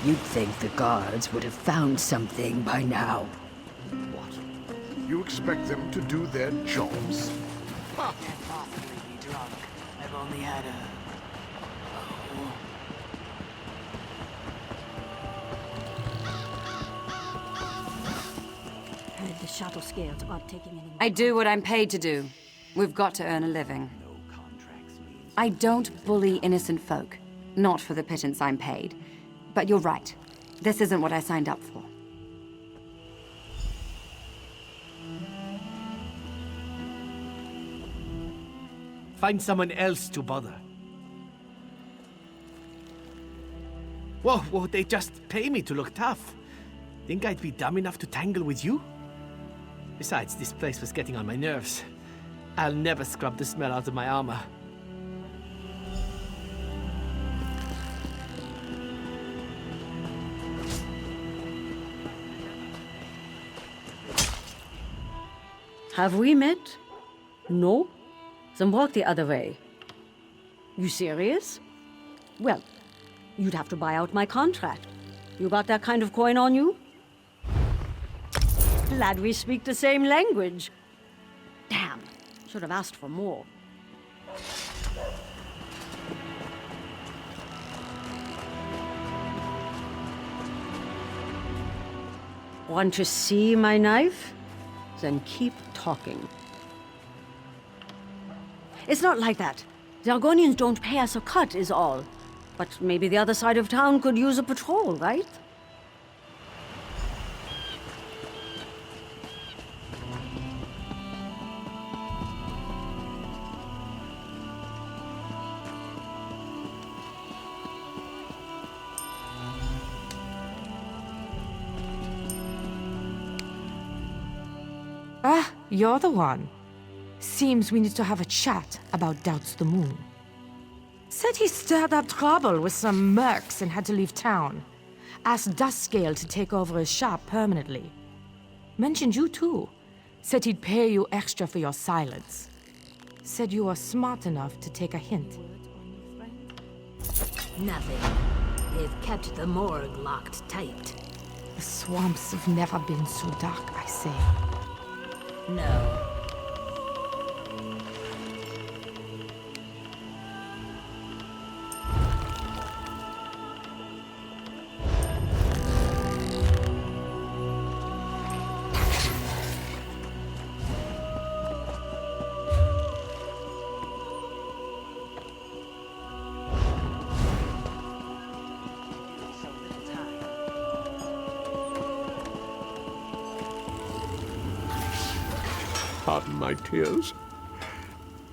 You'd think the guards would have found something by now. What? You expect them to do their jobs? Ha! Can't possibly be drunk. I've only had a... Oh. Heard the shadow scales aren't taking any... I do what I'm paid to do. We've got to earn a living. I don't bully innocent folk. Not for the pittance I'm paid. But you're right. This isn't what I signed up for. Find someone else to bother. Whoa, they just pay me to look tough. Think I'd be dumb enough to tangle with you? Besides, this place was getting on my nerves. I'll never scrub the smell out of my armor. Have we met? No? Then walk the other way. You serious? Well, you'd have to buy out my contract. You got that kind of coin on you? Glad we speak the same language. Damn, should have asked for more. Want to see my knife? Then keep talking. It's not like that. The Argonians don't pay us a cut, is all. But maybe the other side of town could use a patrol, right? Ah, you're the one. Seems we need to have a chat about Doubts the Moon. Said he stirred up trouble with some mercs and had to leave town. Asked Duskscale to take over his shop permanently. Mentioned you too. Said he'd pay you extra for your silence. Said you were smart enough to take a hint. Nothing. They've kept the morgue locked tight. The swamps have never been so dark, I say. No. Pardon my tears.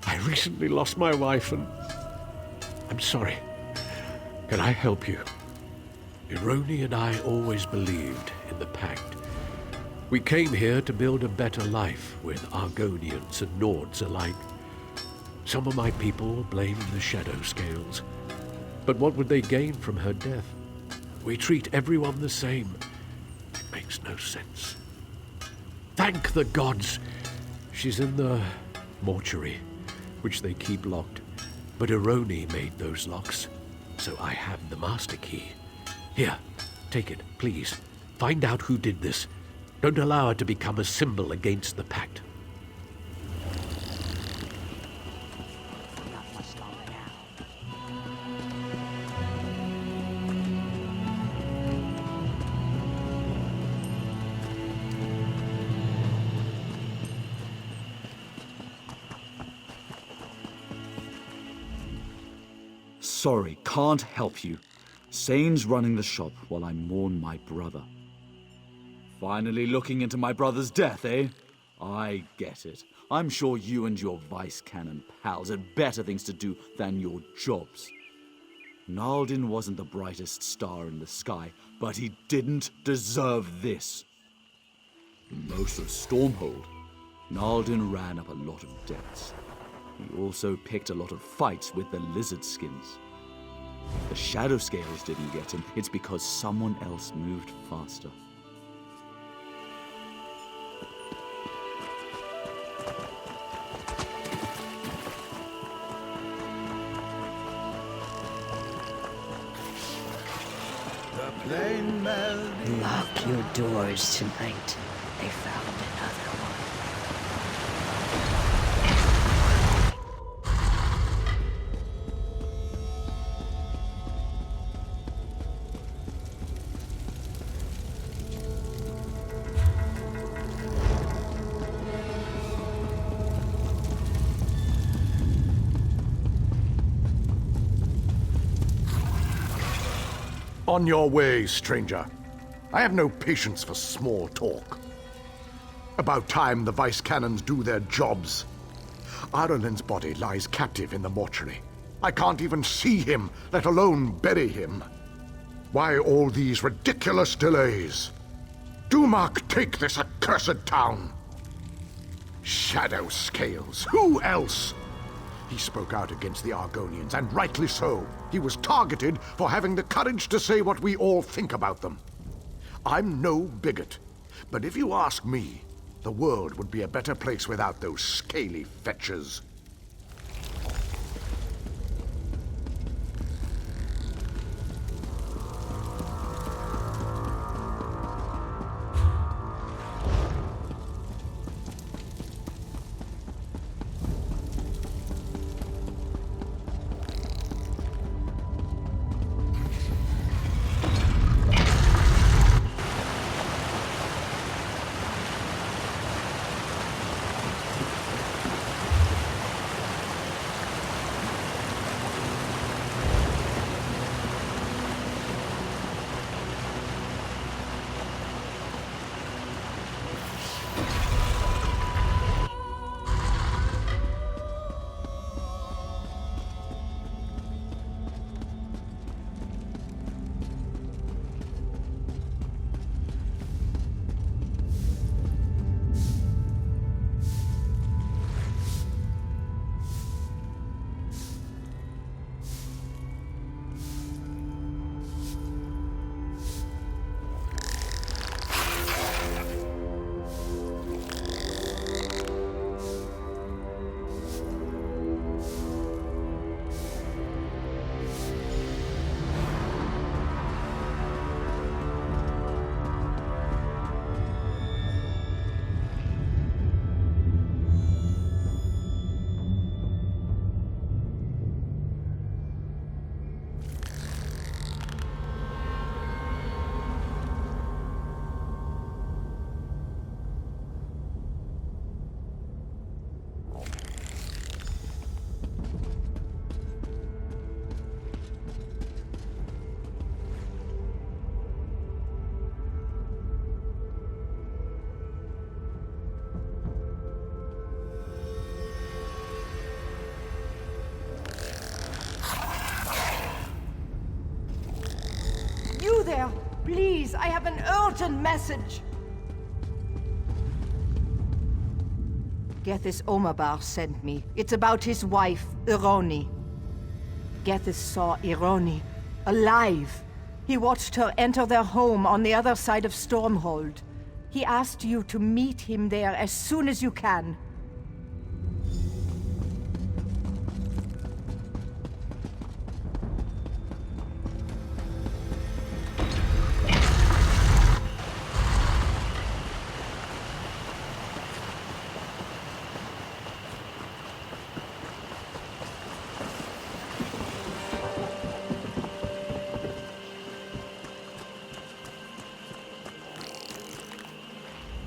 I recently lost my wife and... I'm sorry. Can I help you? Ironi and I always believed in the Pact. We came here to build a better life with Argonians and Nords alike. Some of my people blame the Shadow Scales. But what would they gain from her death? We treat everyone the same. It makes no sense. Thank the gods! She's in the mortuary, which they keep locked. But Ironi made those locks, so I have the master key. Here, take it, please. Find out who did this. Don't allow her to become a symbol against the Pact. Not much longer now. Sorry, can't help you. Sane's running the shop while I mourn my brother. Finally looking into my brother's death, eh? I get it. I'm sure you and your vice cannon pals had better things to do than your jobs. Naldin wasn't the brightest star in the sky, but he didn't deserve this. Most of Stormhold, Naldin ran up a lot of debts. He also picked a lot of fights with the lizard skins. If the Shadow Scales didn't get him, it's because someone else moved faster. The Lock your doors tonight. They found another one. On your way, stranger. I have no patience for small talk. About time the vice cannons do their jobs. Ireland's body lies captive in the mortuary. I can't even see him, let alone bury him. Why all these ridiculous delays? Dumark, take this accursed town! Shadow Scales, who else? He spoke out against the Argonians, and rightly so. He was targeted for having the courage to say what we all think about them. I'm no bigot, but if you ask me, the world would be a better place without those scaly fetchers. There, please, I have an urgent message. Gethys Omabar sent me. It's about his wife, Ironi. Gethys saw Ironi, alive. He watched her enter their home on the other side of Stormhold. He asked you to meet him there as soon as you can.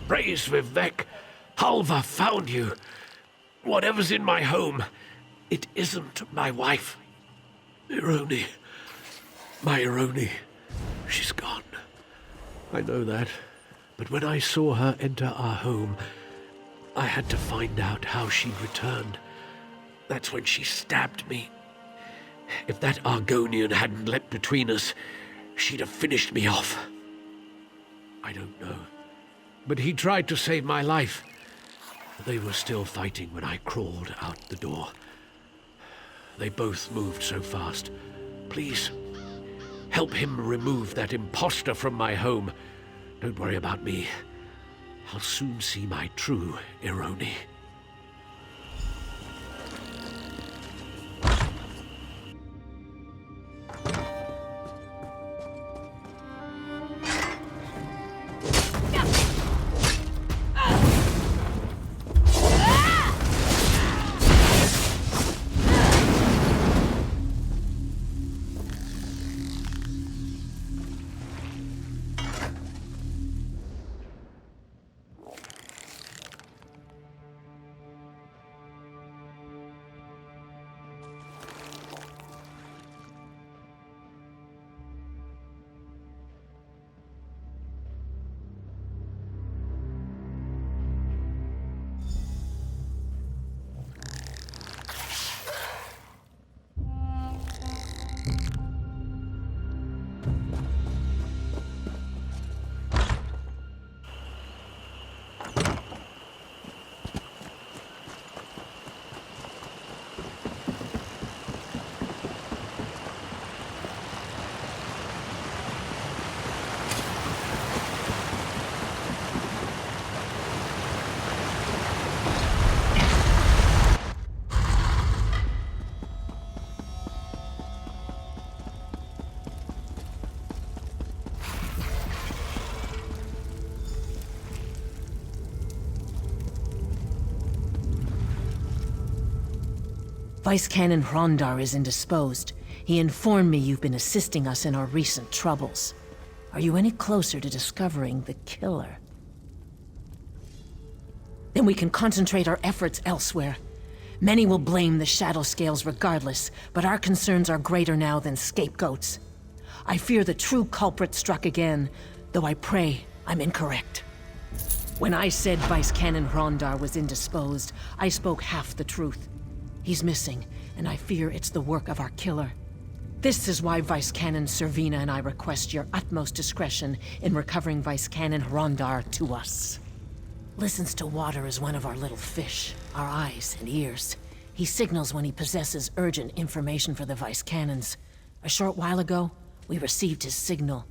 Praise Vivek! Halva found you! Whatever's in my home, it isn't my wife. Ironi. My Ironi. She's gone. I know that. But when I saw her enter our home, I had to find out how she'd returned. That's when she stabbed me. If that Argonian hadn't leapt between us, she'd have finished me off. I don't know. But he tried to save my life. They were still fighting when I crawled out the door. They both moved so fast. Please, help him remove that imposter from my home. Don't worry about me. I'll soon see my true Ironi. Vice Canon Hrondar is indisposed. He informed me you've been assisting us in our recent troubles. Are you any closer to discovering the killer? Then we can concentrate our efforts elsewhere. Many will blame the Shadow Scales regardless, but our concerns are greater now than scapegoats. I fear the true culprit struck again, though I pray I'm incorrect. When I said Vice Canon Hrondar was indisposed, I spoke half the truth. He's missing, and I fear it's the work of our killer. This is why Vice Canon Servina and I request your utmost discretion in recovering Vice Canon Hrondar to us. Listens to water is one of our little fish, our eyes and ears. He signals when he possesses urgent information for the Vice Canons. A short while ago, we received his signal.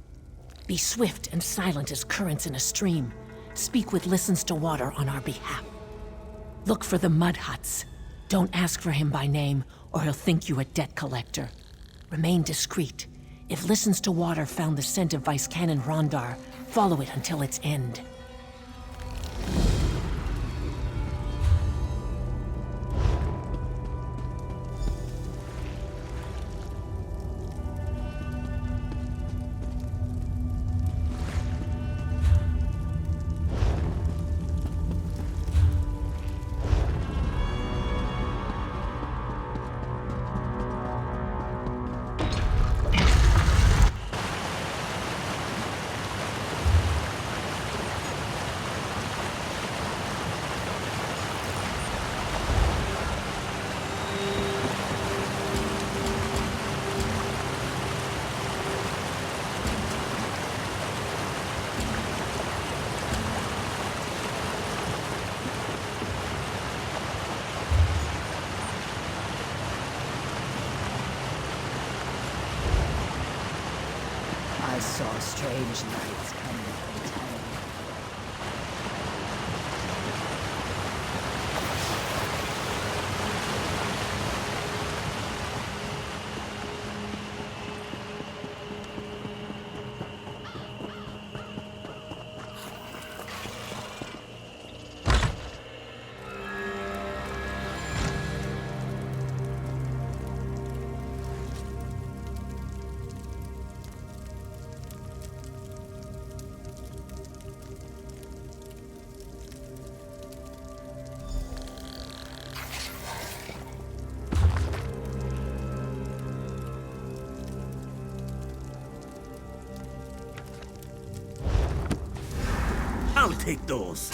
Be swift and silent as currents in a stream. Speak with Listens to Water on our behalf. Look for the mud huts. Don't ask for him by name, or he'll think you a debt collector. Remain discreet. If Listens to Water found the scent of Vice Canon Hrondar, follow it until its end. I saw strange lights coming from town. I'll take those.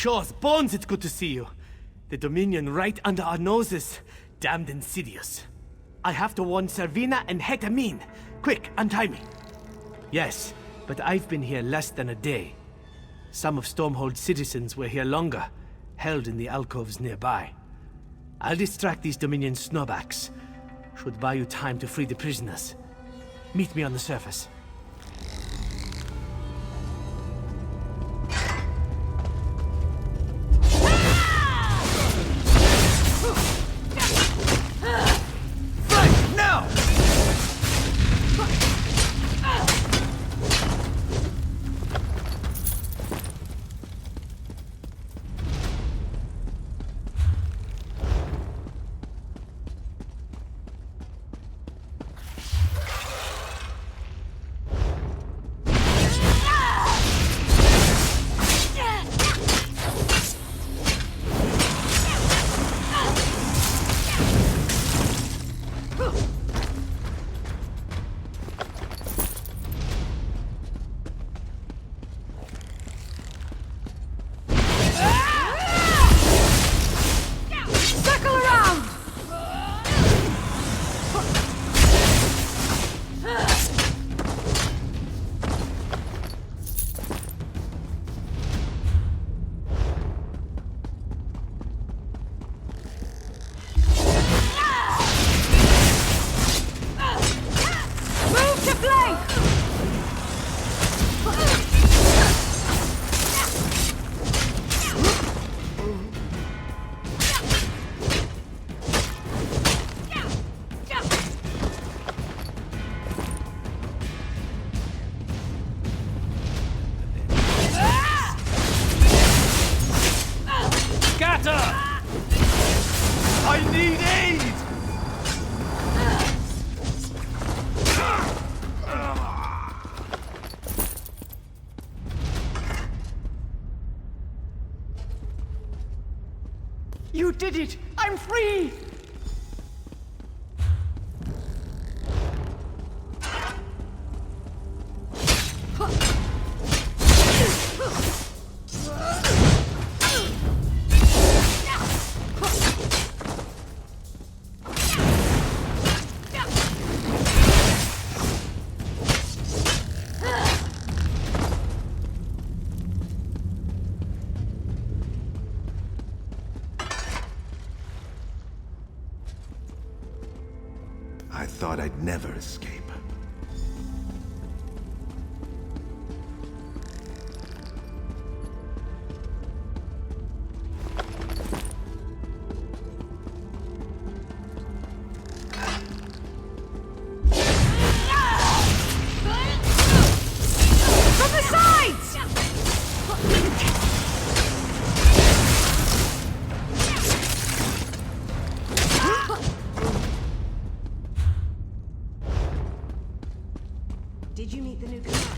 Sure as bones it's good to see you. The Dominion right under our noses. Damned insidious. I have to warn Servina and Hetamin. Quick, untie me. Yes, but I've been here less than a day. Some of Stormhold's citizens were here longer, held in the alcoves nearby. I'll distract these Dominion snowbacks. Should buy you time to free the prisoners. Meet me on the surface. You did it! I'm free! I thought I'd never escape. From the sides! Did you meet the new command?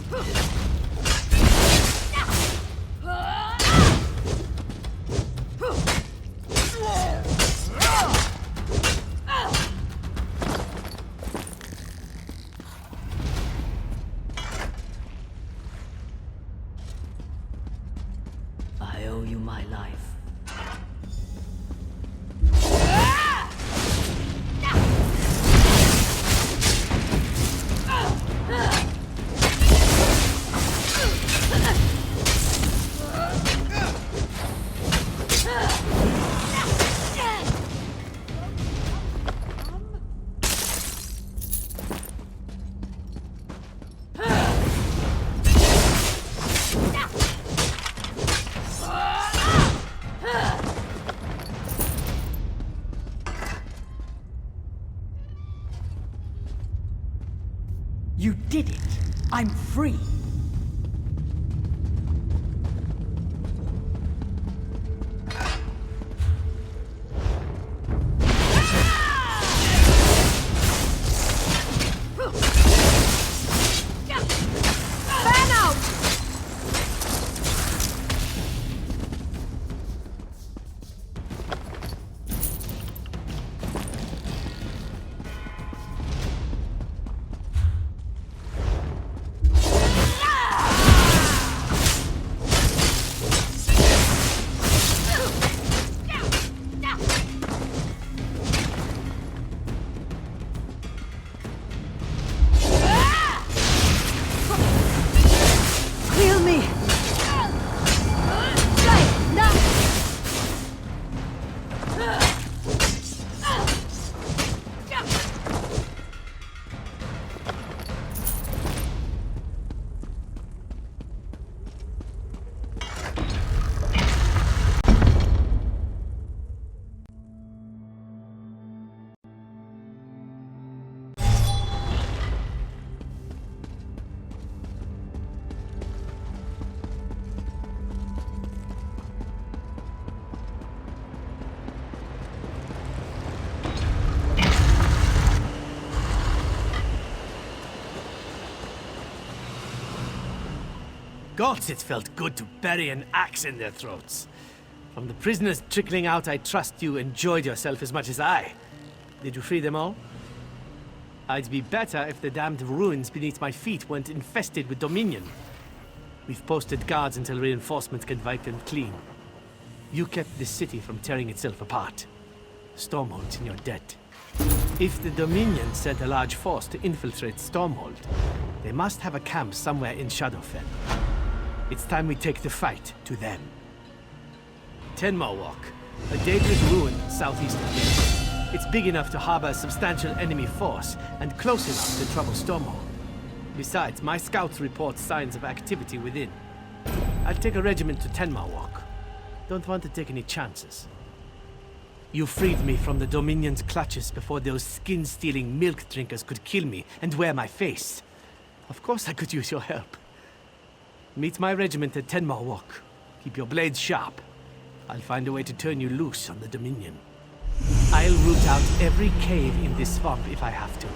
I owe you my life. You did it! I'm free! Fan out! Gods, it felt good to bury an axe in their throats. From the prisoners trickling out, I trust you enjoyed yourself as much as I. Did you free them all? I'd be better if the damned ruins beneath my feet weren't infested with Dominion. We've posted guards until reinforcements can wipe them clean. You kept this city from tearing itself apart. Stormhold's in your debt. If the Dominion sent a large force to infiltrate Stormhold, they must have a camp somewhere in Shadowfen. It's time we take the fight to them. Tenma Walk, a dangerous ruin southeast of here. It's big enough to harbor a substantial enemy force, and close enough to trouble Stormhold. Besides, my scouts report signs of activity within. I'll take a regiment to Tenma Walk. Don't want to take any chances. You freed me from the Dominion's clutches before those skin-stealing milk drinkers could kill me and wear my face. Of course I could use your help. Meet my regiment at Tenma Walk. Keep your blades sharp. I'll find a way to turn you loose on the Dominion. I'll root out every cave in this swamp if I have to.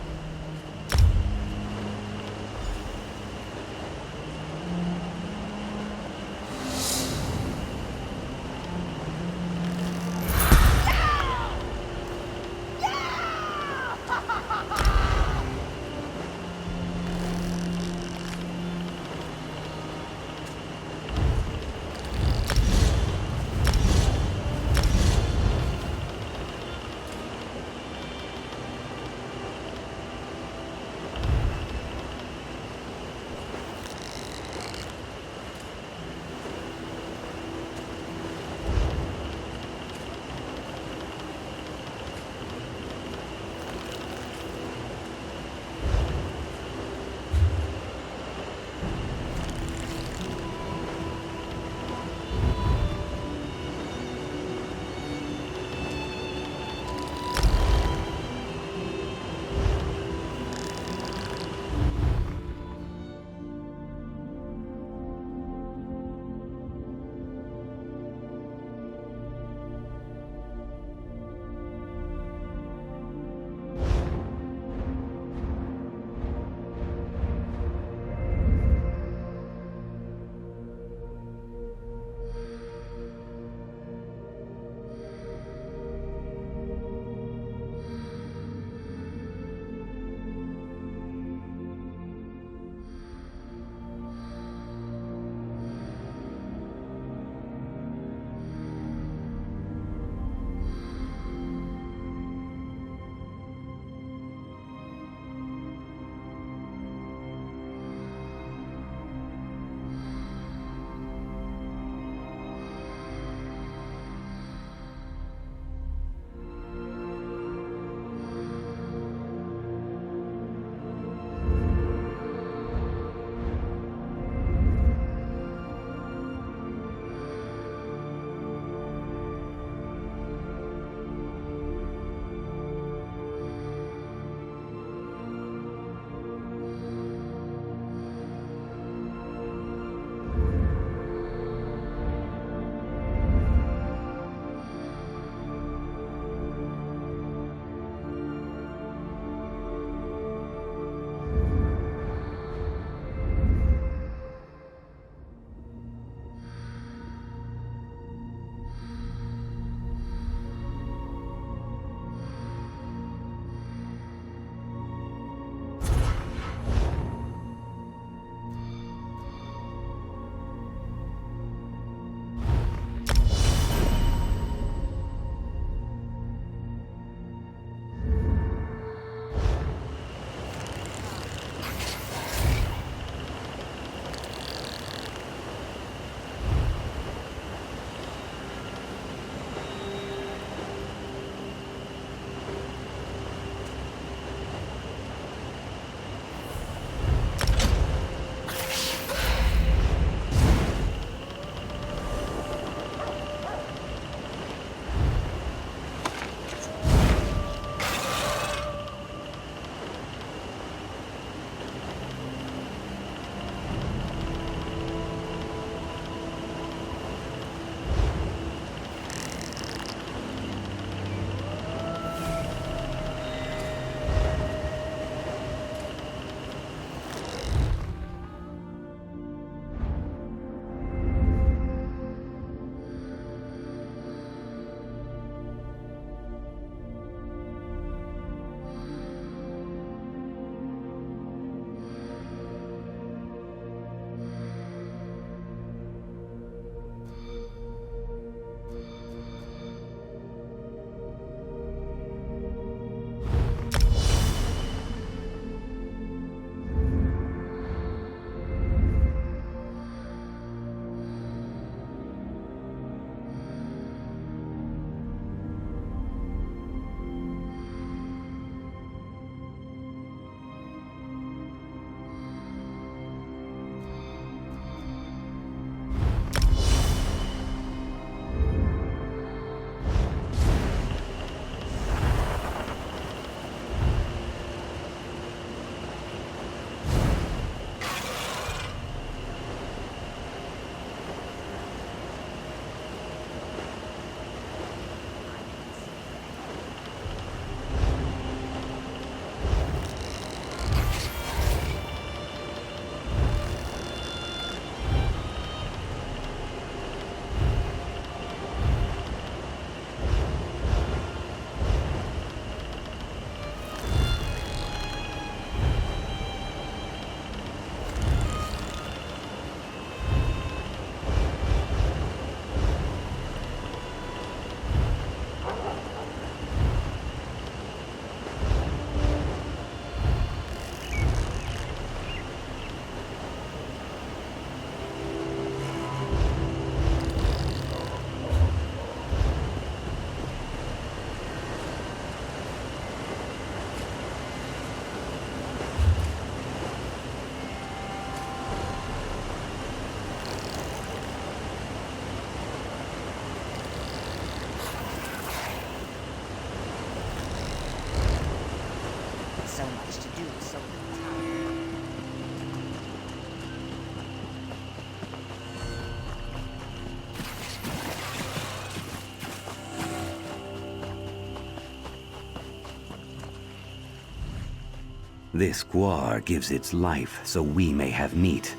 This guar gives its life so we may have meat.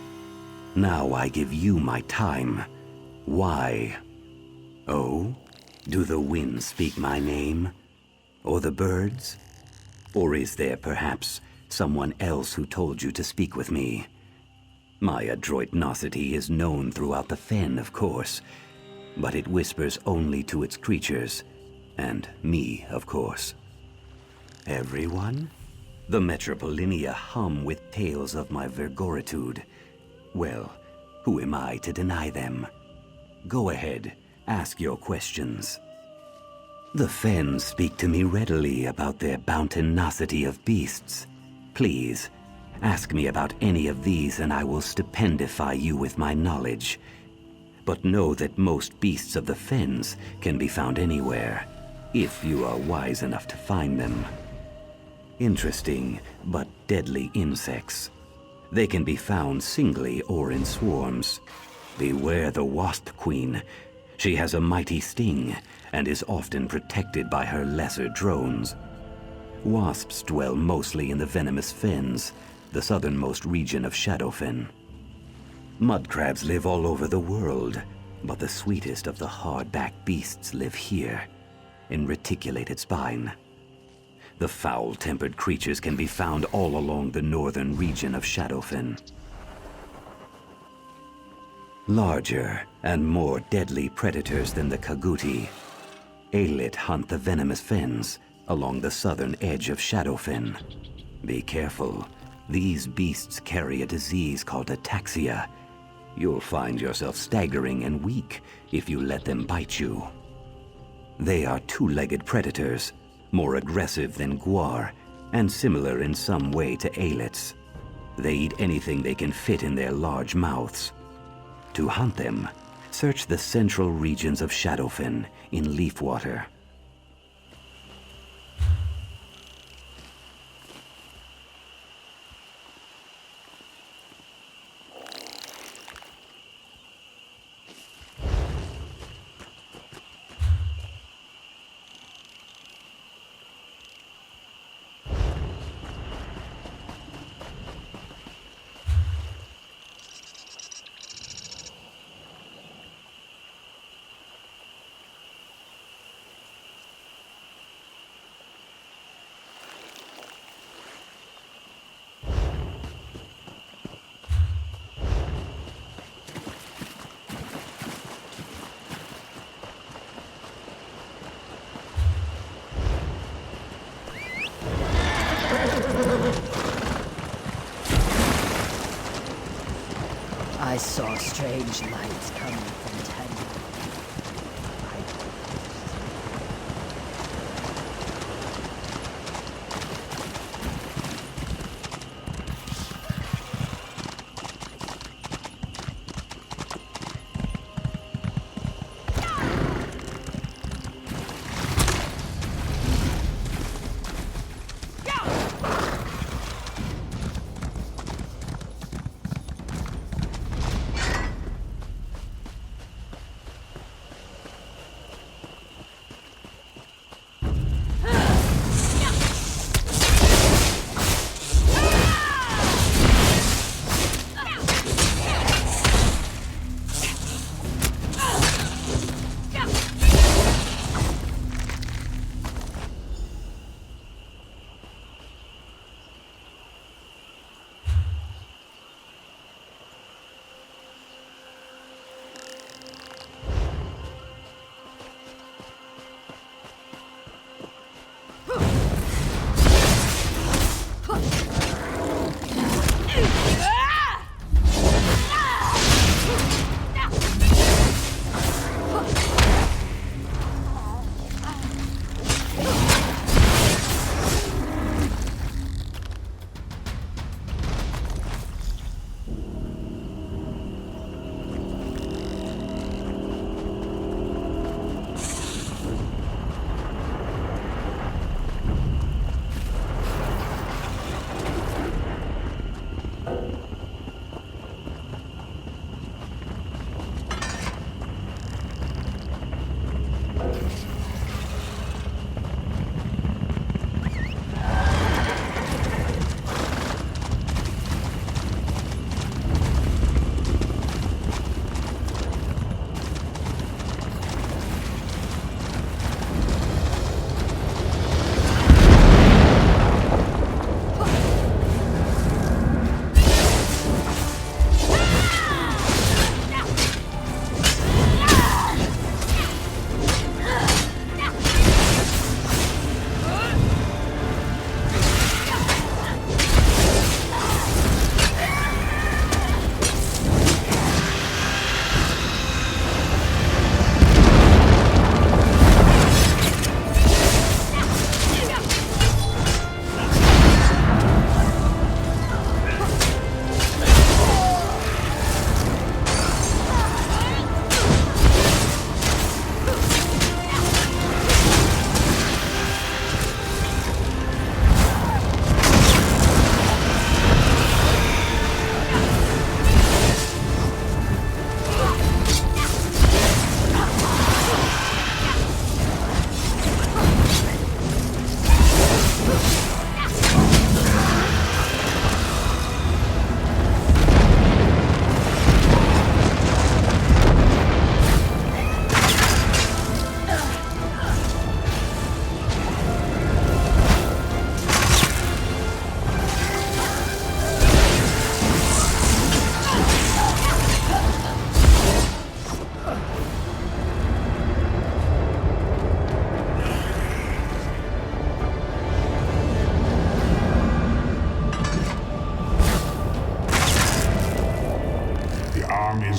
Now I give you my time. Why? Oh? Do the winds speak my name? Or the birds? Or is there perhaps someone else who told you to speak with me? My adroitnosity is known throughout the fen, of course, but it whispers only to its creatures, and me, of course. Everyone? The Metropolinia hum with tales of my vergoritude. Well, who am I to deny them? Go ahead, ask your questions. The Fens speak to me readily about their bountinosity of beasts. Please, ask me about any of these and I will stupendify you with my knowledge. But know that most beasts of the Fens can be found anywhere, if you are wise enough to find them. Interesting, but deadly insects. They can be found singly or in swarms. Beware the Wasp Queen. She has a mighty sting, and is often protected by her lesser drones. Wasps dwell mostly in the venomous fens, the southernmost region of Shadowfen. Mudcrabs live all over the world, but the sweetest of the hard-backed beasts live here, in reticulated spine. The foul-tempered creatures can be found all along the northern region of Shadowfen. Larger and more deadly predators than the Kaguti, Aelid hunt the venomous fens along the southern edge of Shadowfen. Be careful. These beasts carry a disease called ataxia. You'll find yourself staggering and weak if you let them bite you. They are two-legged predators, more aggressive than guar, and similar in some way to Aelids. They eat anything they can fit in their large mouths. To hunt them, search the central regions of Shadowfen in Leafwater. I saw strange lights coming from Tendon.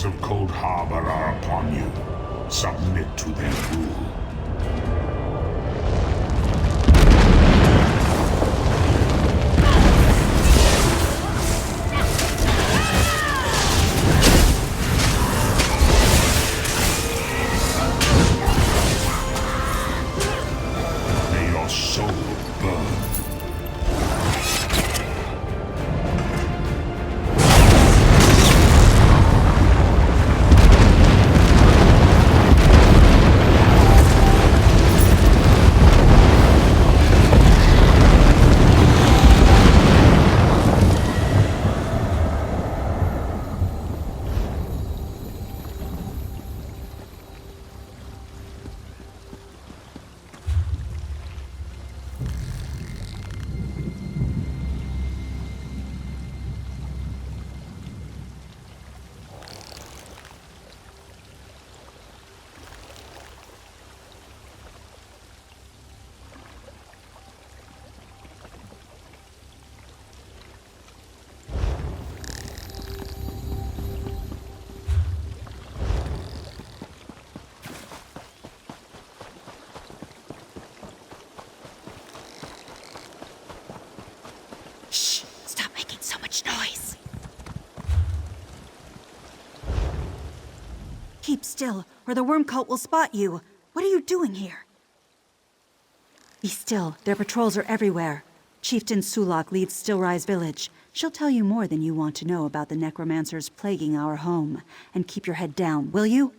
laws of Cold Harbor are upon you. Submit to their rule. May your soul burn. Shh! Stop making so much noise. Keep still, or the worm cult will spot you. What are you doing here? Be still. Their patrols are everywhere. Chieftain Sulak leads Stillrise Village. She'll tell you more than you want to know about the necromancers plaguing our home. And keep your head down, will you?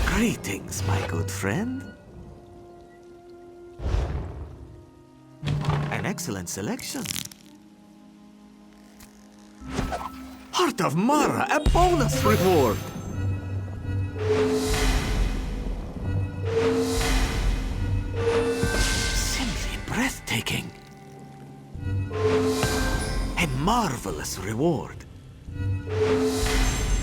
Greetings, my good friend. An excellent selection. Heart of Mara, a bonus reward. Simply breathtaking. A marvelous reward.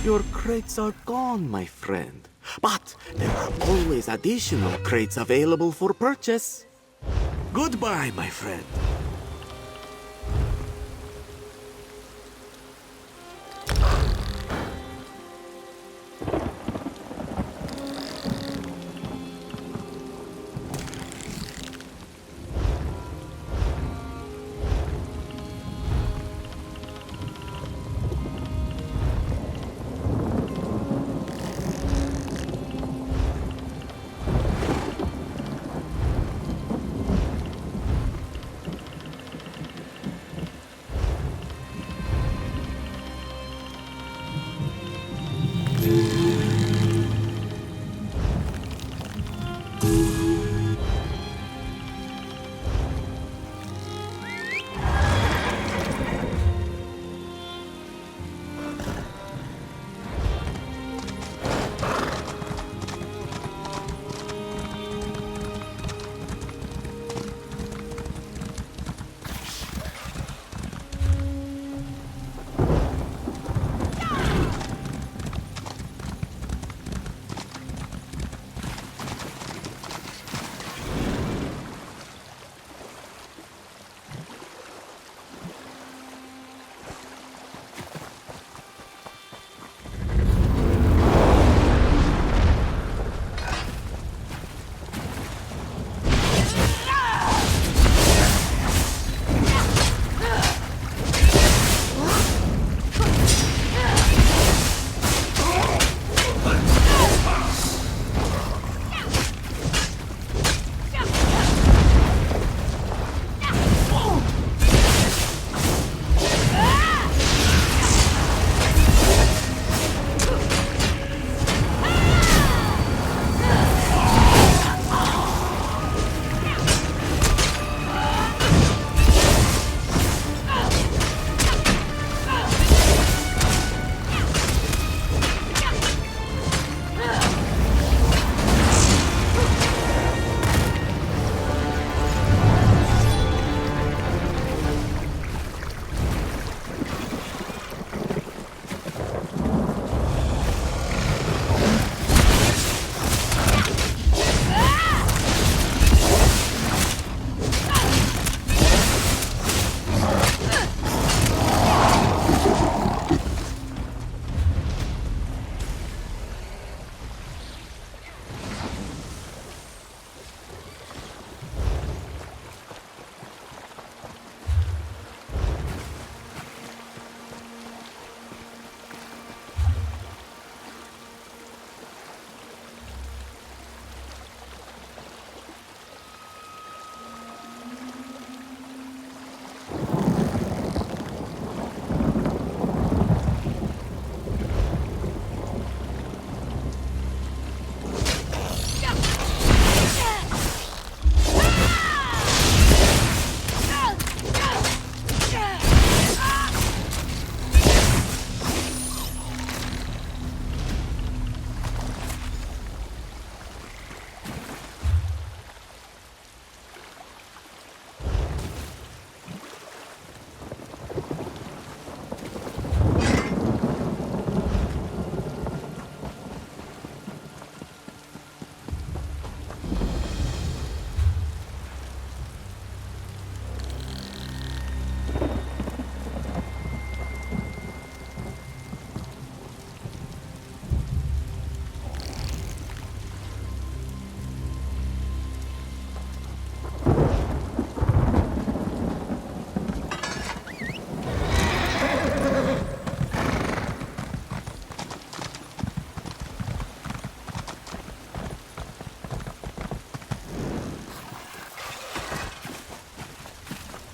Your crates are gone, my friend. But there are always additional crates available for purchase. Goodbye, my friend.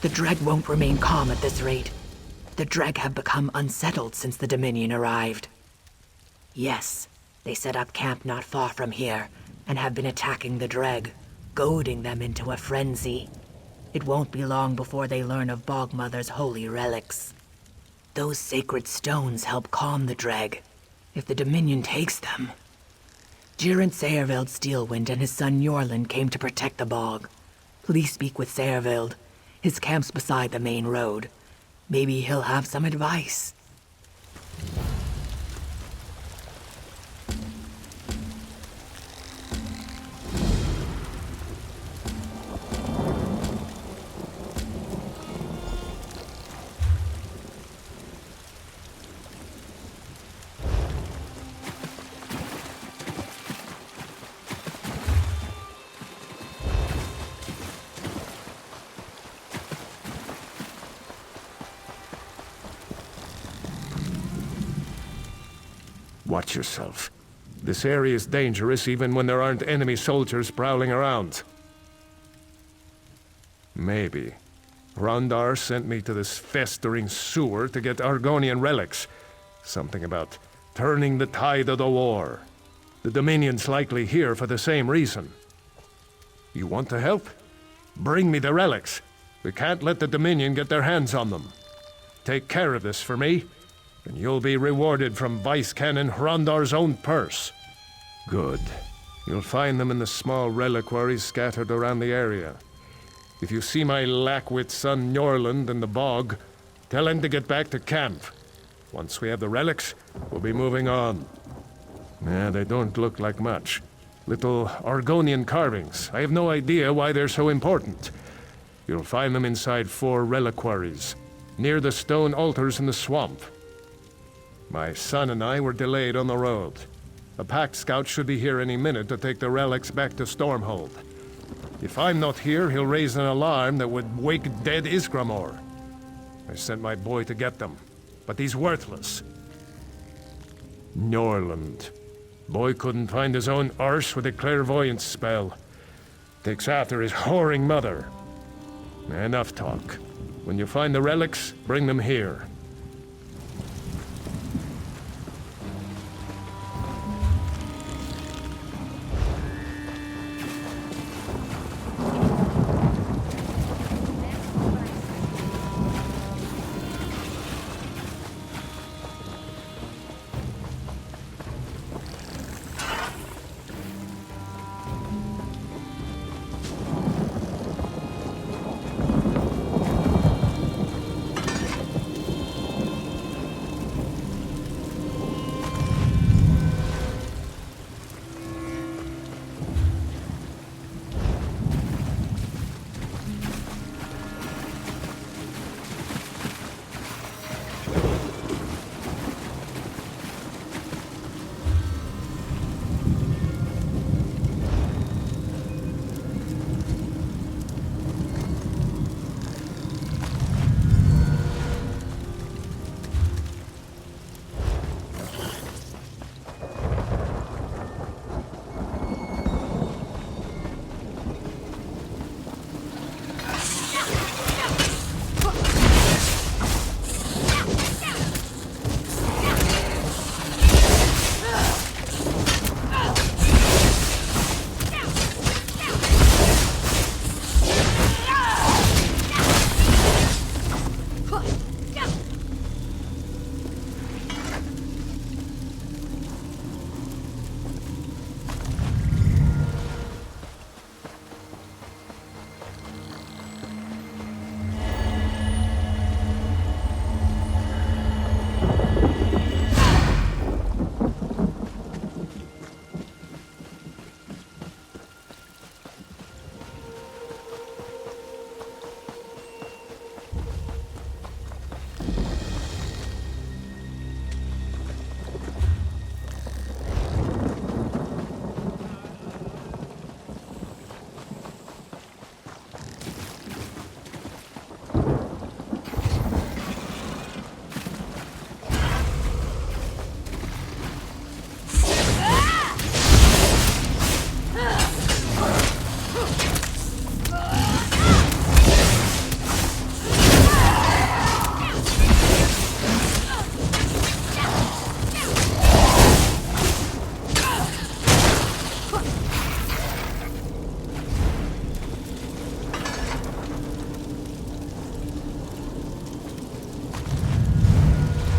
The Dreg won't remain calm at this rate. The Dreg have become unsettled since the Dominion arrived. Yes, they set up camp not far from here, and have been attacking the Dreg, goading them into a frenzy. It won't be long before they learn of Bogmother's holy relics. Those sacred stones help calm the Dreg, if the Dominion takes them. Geraint Saerveld Steelwind and his son Yorlin came to protect the Bog. Please speak with Saerveld. His camp's beside the main road. Maybe he'll have some advice. Watch yourself. This area is dangerous even when there aren't enemy soldiers prowling around. Maybe. Rondar sent me to this festering sewer to get Argonian relics. Something about turning the tide of the war. The Dominion's likely here for the same reason. You want to help? Bring me the relics. We can't let the Dominion get their hands on them. Take care of this for me, and you'll be rewarded from Vice Canon Hrondor's own purse. Good. You'll find them in the small reliquaries scattered around the area. If you see my lackwit son Norland in the bog, tell him to get back to camp. Once we have the relics, we'll be moving on. They don't look like much. Little Argonian carvings. I have no idea why they're so important. You'll find them inside 4 reliquaries, near the stone altars in the swamp. My son and I were delayed on the road. A pack scout should be here any minute to take the relics back to Stormhold. If I'm not here, he'll raise an alarm that would wake dead Isgramor. I sent my boy to get them, but he's worthless. Norland. Boy couldn't find his own arse with a clairvoyance spell. Takes after his whoring mother. Enough talk. When you find the relics, bring them here.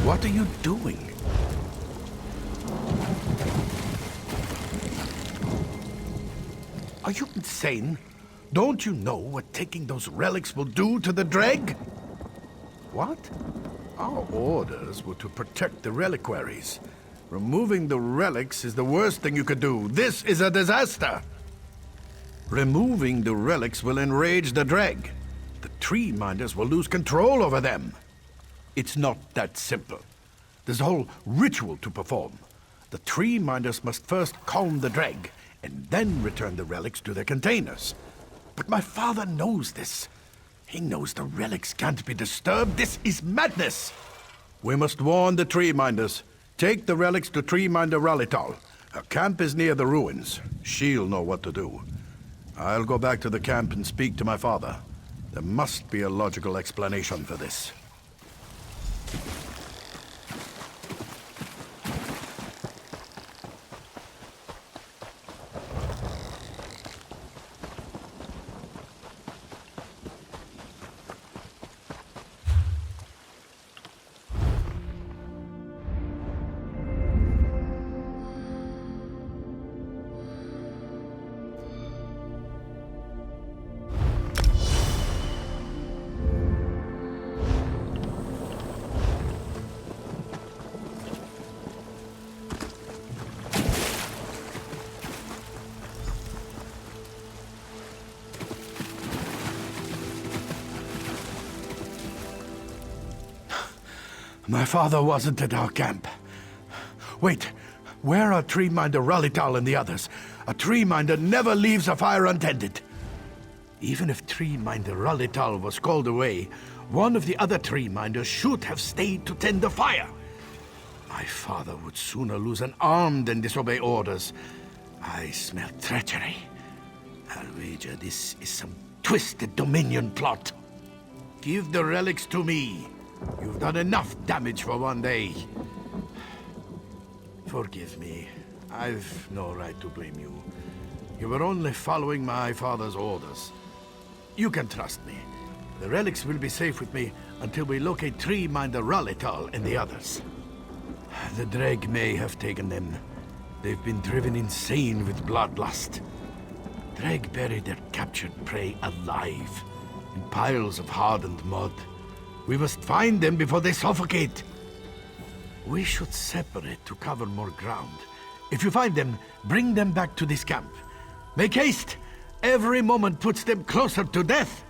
What are you doing? Are you insane? Don't you know what taking those relics will do to the Dreg? What? Our orders were to protect the reliquaries. Removing the relics is the worst thing you could do. This is a disaster! Removing the relics will enrage the Dreg. The tree minders will lose control over them. It's not that simple. There's a whole ritual to perform. The tree minders must first calm the Dreg, and then return the relics to their containers. But my father knows this. He knows the relics can't be disturbed. This is madness! We must warn the tree minders. Take the relics to Tree Minder Ralital. Her camp is near the ruins. She'll know what to do. I'll go back to the camp and speak to my father. There must be a logical explanation for this. My father wasn't at our camp. Wait, where are Tree Minder Ralital and the others? A Tree Minder never leaves a fire untended. Even if Tree Minder Ralital was called away, one of the other Tree Minders should have stayed to tend the fire. My father would sooner lose an arm than disobey orders. I smell treachery. I'll wager this is some twisted Dominion plot. Give the relics to me. You've done enough damage for one day. Forgive me. I've no right to blame you. You were only following my father's orders. You can trust me. The relics will be safe with me until we locate Tree Minder Ralital and the others. The Dreg may have taken them. They've been driven insane with bloodlust. Dreg bury their captured prey alive, in piles of hardened mud. We must find them before they suffocate. We should separate to cover more ground. If you find them, bring them back to this camp. Make haste! Every moment puts them closer to death!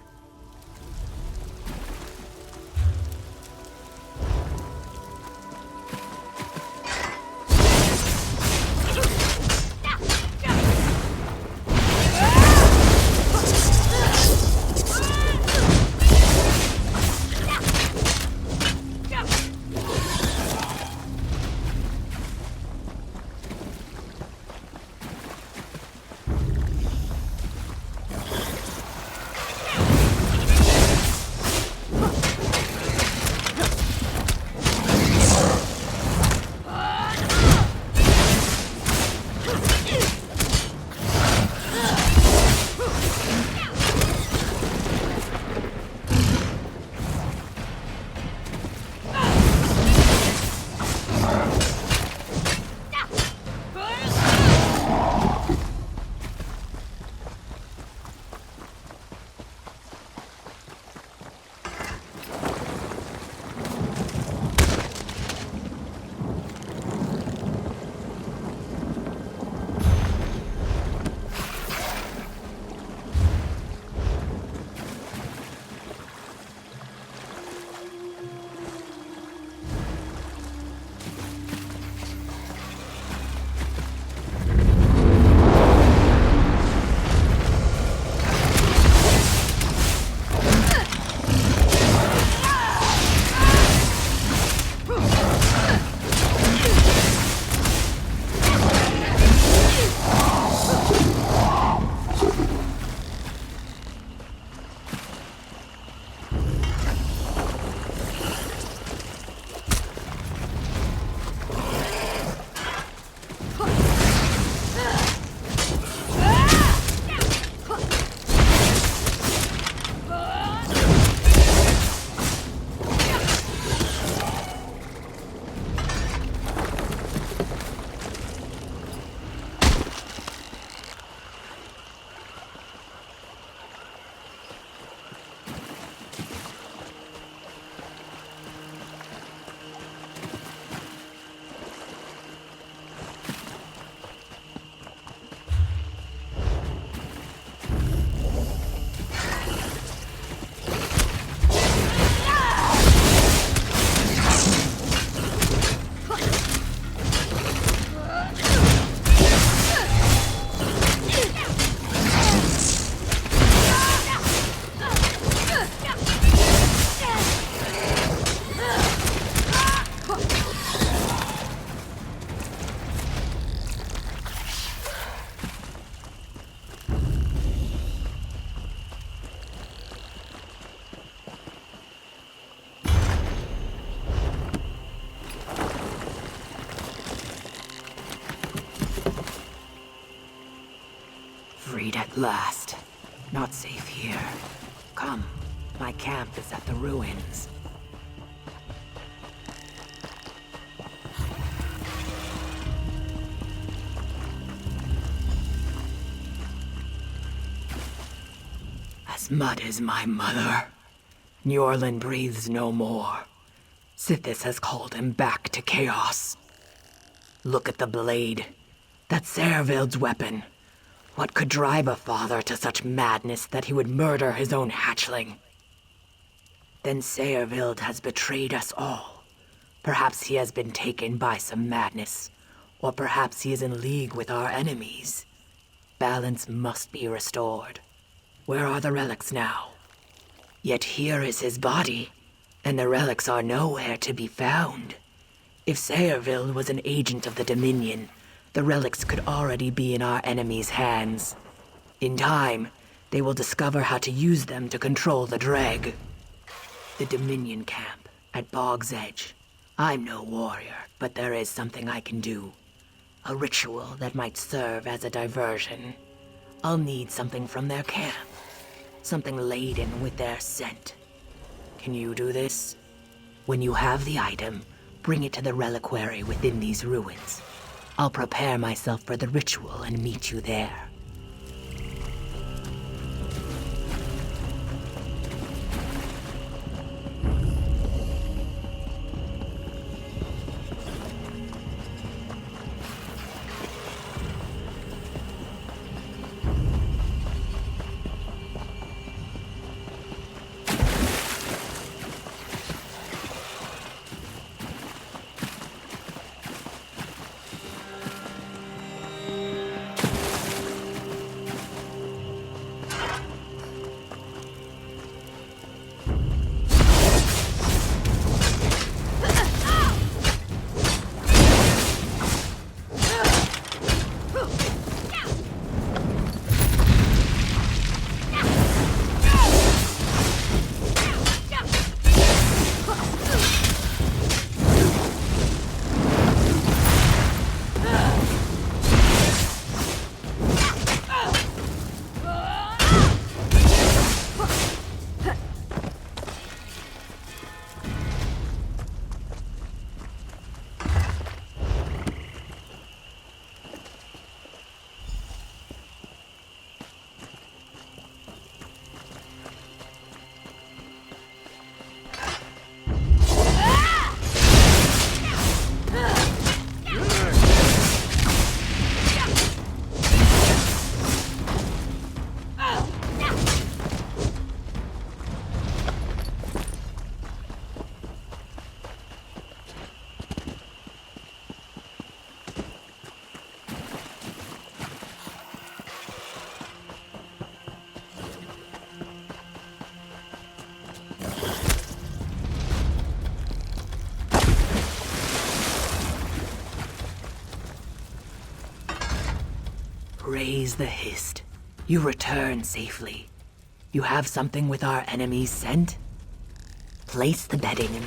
Freed at last. Not safe here. Come, my camp is at the ruins. As mud is my mother. Njorlin breathes no more. Sithis has called him back to chaos. Look at the blade. That's Servild's weapon. What could drive a father to such madness that he would murder his own hatchling? Then Servild has betrayed us all. Perhaps he has been taken by some madness, or perhaps he is in league with our enemies. Balance must be restored. Where are the relics now? Yet here is his body, and the relics are nowhere to be found. If Sayreville was an agent of the Dominion, the relics could already be in our enemies' hands. In time, they will discover how to use them to control the Dreg. The Dominion camp at Bog's Edge. I'm no warrior, but there is something I can do. A ritual that might serve as a diversion. I'll need something from their camp. Something laden with their scent. Can you do this? When you have the item, bring it to the reliquary within these ruins. I'll prepare myself for the ritual and meet you there. Raise the Hist. You return safely. You have something with our enemy's scent? Place the bedding in...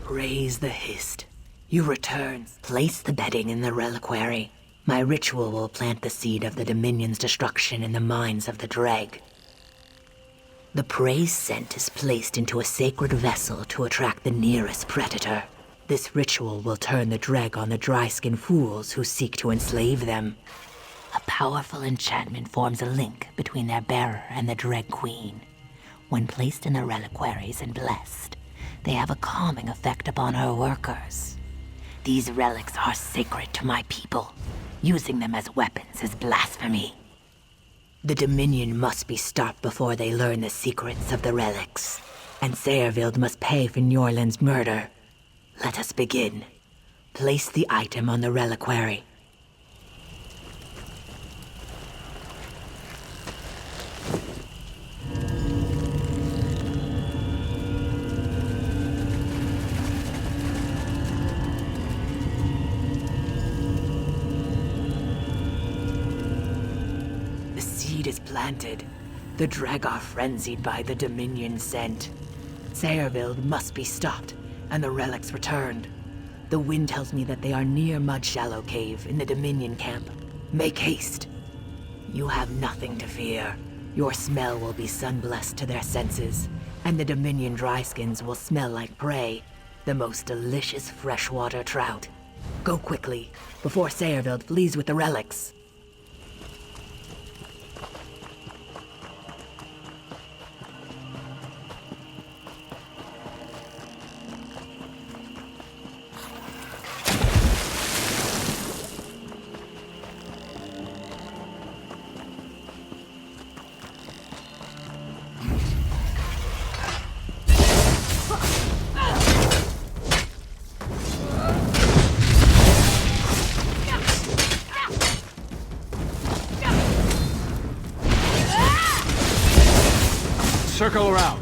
Raise the Hist. You return. Place the bedding in the reliquary. My ritual will plant the seed of the Dominion's destruction in the minds of the Dreg. The prey's scent is placed into a sacred vessel to attract the nearest predator. This ritual will turn the Dreg on the dry-skinned fools who seek to enslave them. A powerful enchantment forms a link between their bearer and the Dreg Queen. When placed in the reliquaries and blessed, they have a calming effect upon her workers. These relics are sacred to my people. Using them as weapons is blasphemy. The Dominion must be stopped before they learn the secrets of the relics. And Sayreville must pay for Nyorland's murder. Let us begin. Place the item on the reliquary. Is planted. The Dreg are frenzied by the Dominion scent. Sayreville must be stopped, and the relics returned. The wind tells me that they are near Mud Shallow Cave in the Dominion camp. Make haste. You have nothing to fear. Your smell will be sun-blessed to their senses, and the Dominion dryskins will smell like prey, the most delicious freshwater trout. Go quickly, before Sayreville flees with the relics. circle around.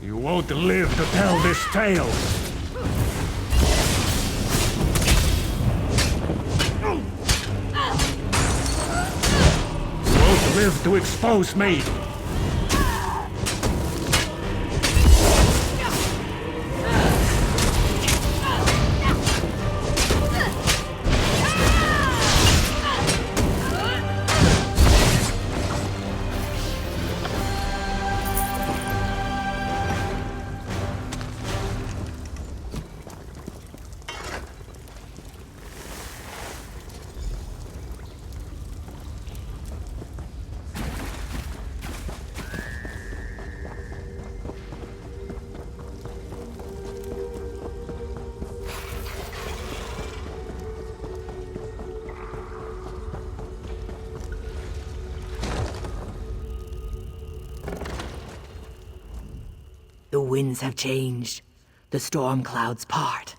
You won't live to tell this tale. You won't live to expose me. The winds have changed. The storm clouds part.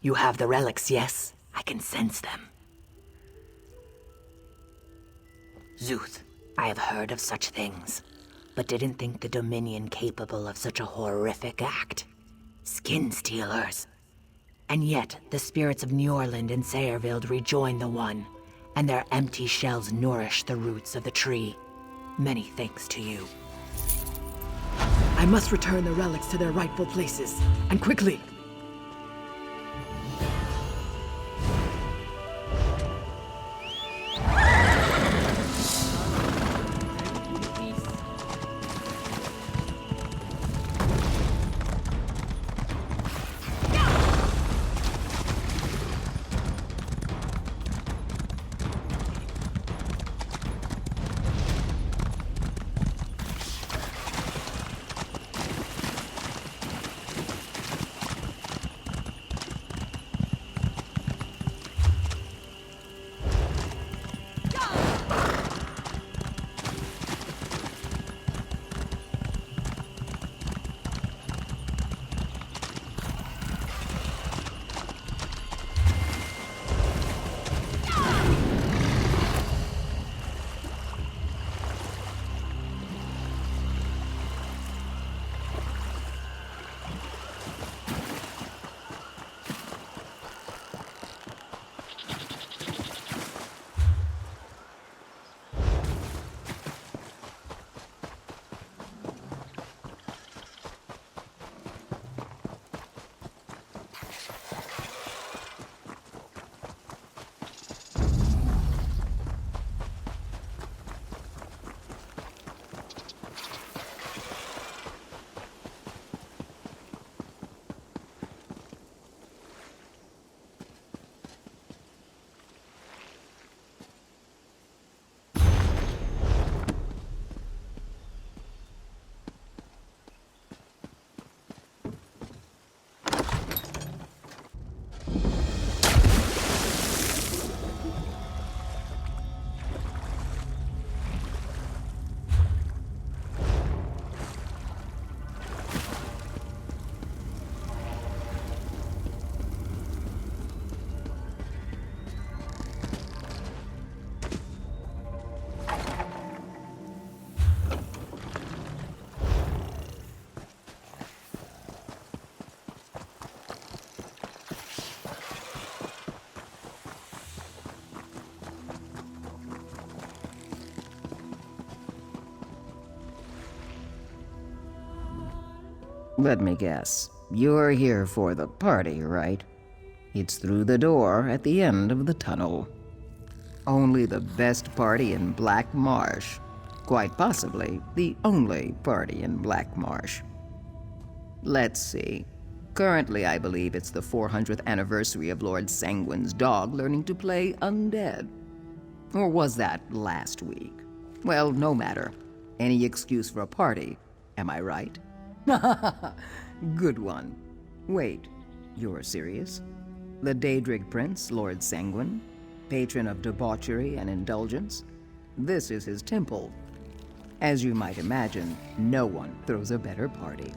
You have the relics, yes? I can sense them. Zuth, I have heard of such things, but didn't think the Dominion capable of such a horrific act. Skin stealers. And yet, the spirits of Njorland and Sayrvild rejoin the One, and their empty shells nourish the roots of the tree. Many thanks to you. I must return the relics to their rightful places, and quickly! Let me guess. You're here for the party, right? It's through the door at the end of the tunnel. Only the best party in Black Marsh. Quite possibly the only party in Black Marsh. Let's see. Currently, I believe it's the 400th anniversary of Lord Sanguine's dog learning to play undead. Or was that last week? Well, no matter. Any excuse for a party, am I right? Good one. Wait, you're serious? The Daedric Prince, Lord Sanguine, patron of debauchery and indulgence? This is his temple. As you might imagine, no one throws a better party.